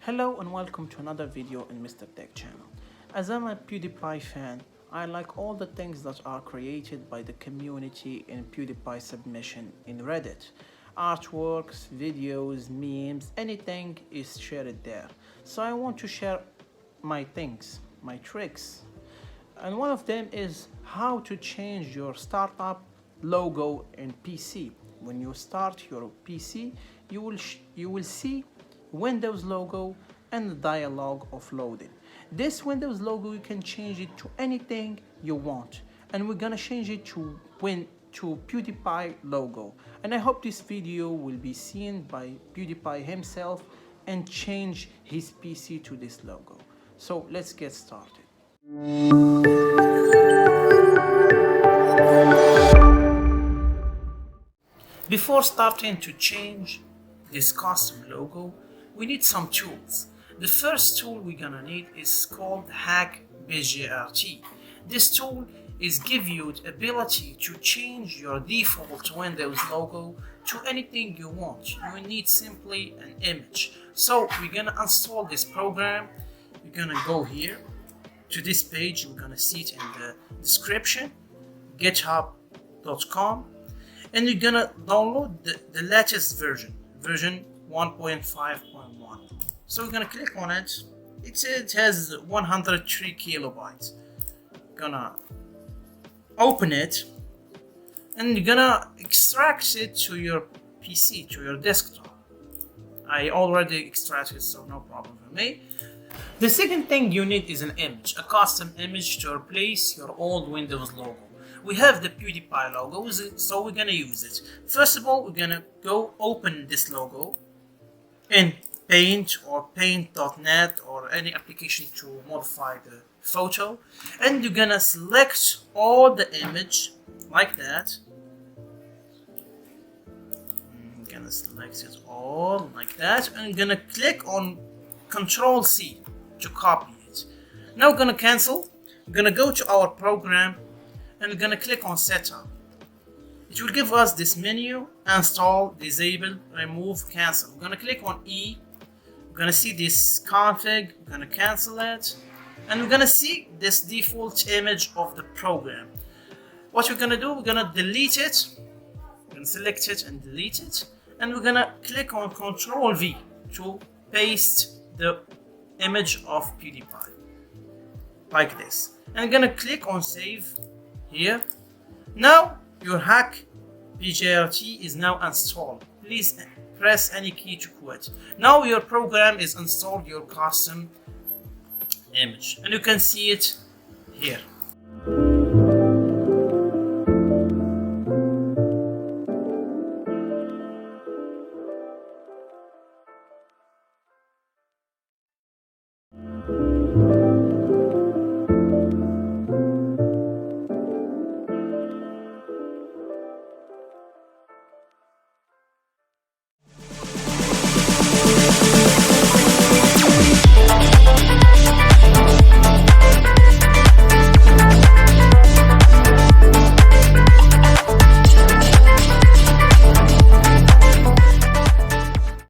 Hello and welcome to another video in Mr. Tech channel. As I'm a PewDiePie fan, I like all the things that are created by the community in PewDiePie submission in Reddit. Artworks, videos, memes, anything is shared there. So I want to share my things, my tricks. And one of them is how to change your startup logo in PC. When you start your PC, you will see Windows logo and the dialog of loading. This Windows logo, you can change it to anything you want, and we're gonna change it to PewDiePie logo. And I hope this video will be seen by PewDiePie himself and change his PC to this logo. So let's get started. Before starting to change this custom logo, we need some tools. The first tool we're gonna need is called Hack M.R.T. This tool give you the ability to change your default Windows logo to anything you want. You need simply an image. So we're gonna install this program. We're gonna go here to this page. We're gonna see it in the description, github.com, and you're gonna download the latest version 1.5.1. So we're gonna click on it. It has 103 kilobytes. Gonna open it, and you're gonna extract it to your PC, to your desktop. I already extracted, so no problem for me. The second thing you need is an image, a custom image to replace your old Windows logo. We have the PewDiePie logo, so we're gonna use it. First of all, we're gonna go open this logo in Paint or Paint.net or any application to modify the photo, and you're gonna select all the image like that. I'm gonna select it all like that, and I'm gonna click on Ctrl+C to copy it. Now we're gonna cancel. We're gonna go to our program, and we're gonna click on Setup. It will give us this menu: install, disable, remove, cancel. We're gonna click on E. We're gonna see this config. We're gonna cancel it, and we're gonna see this default image of the program. What we're gonna do, we're gonna delete it. We're gonna select it and delete it, and we're gonna click on Ctrl+V to paste the image of PewDiePie like this. And I'm gonna click on Save here. Now your Hack M.R.T is now installed. Please press any key to quit. Now your program is installed, your custom image, and you can see it here.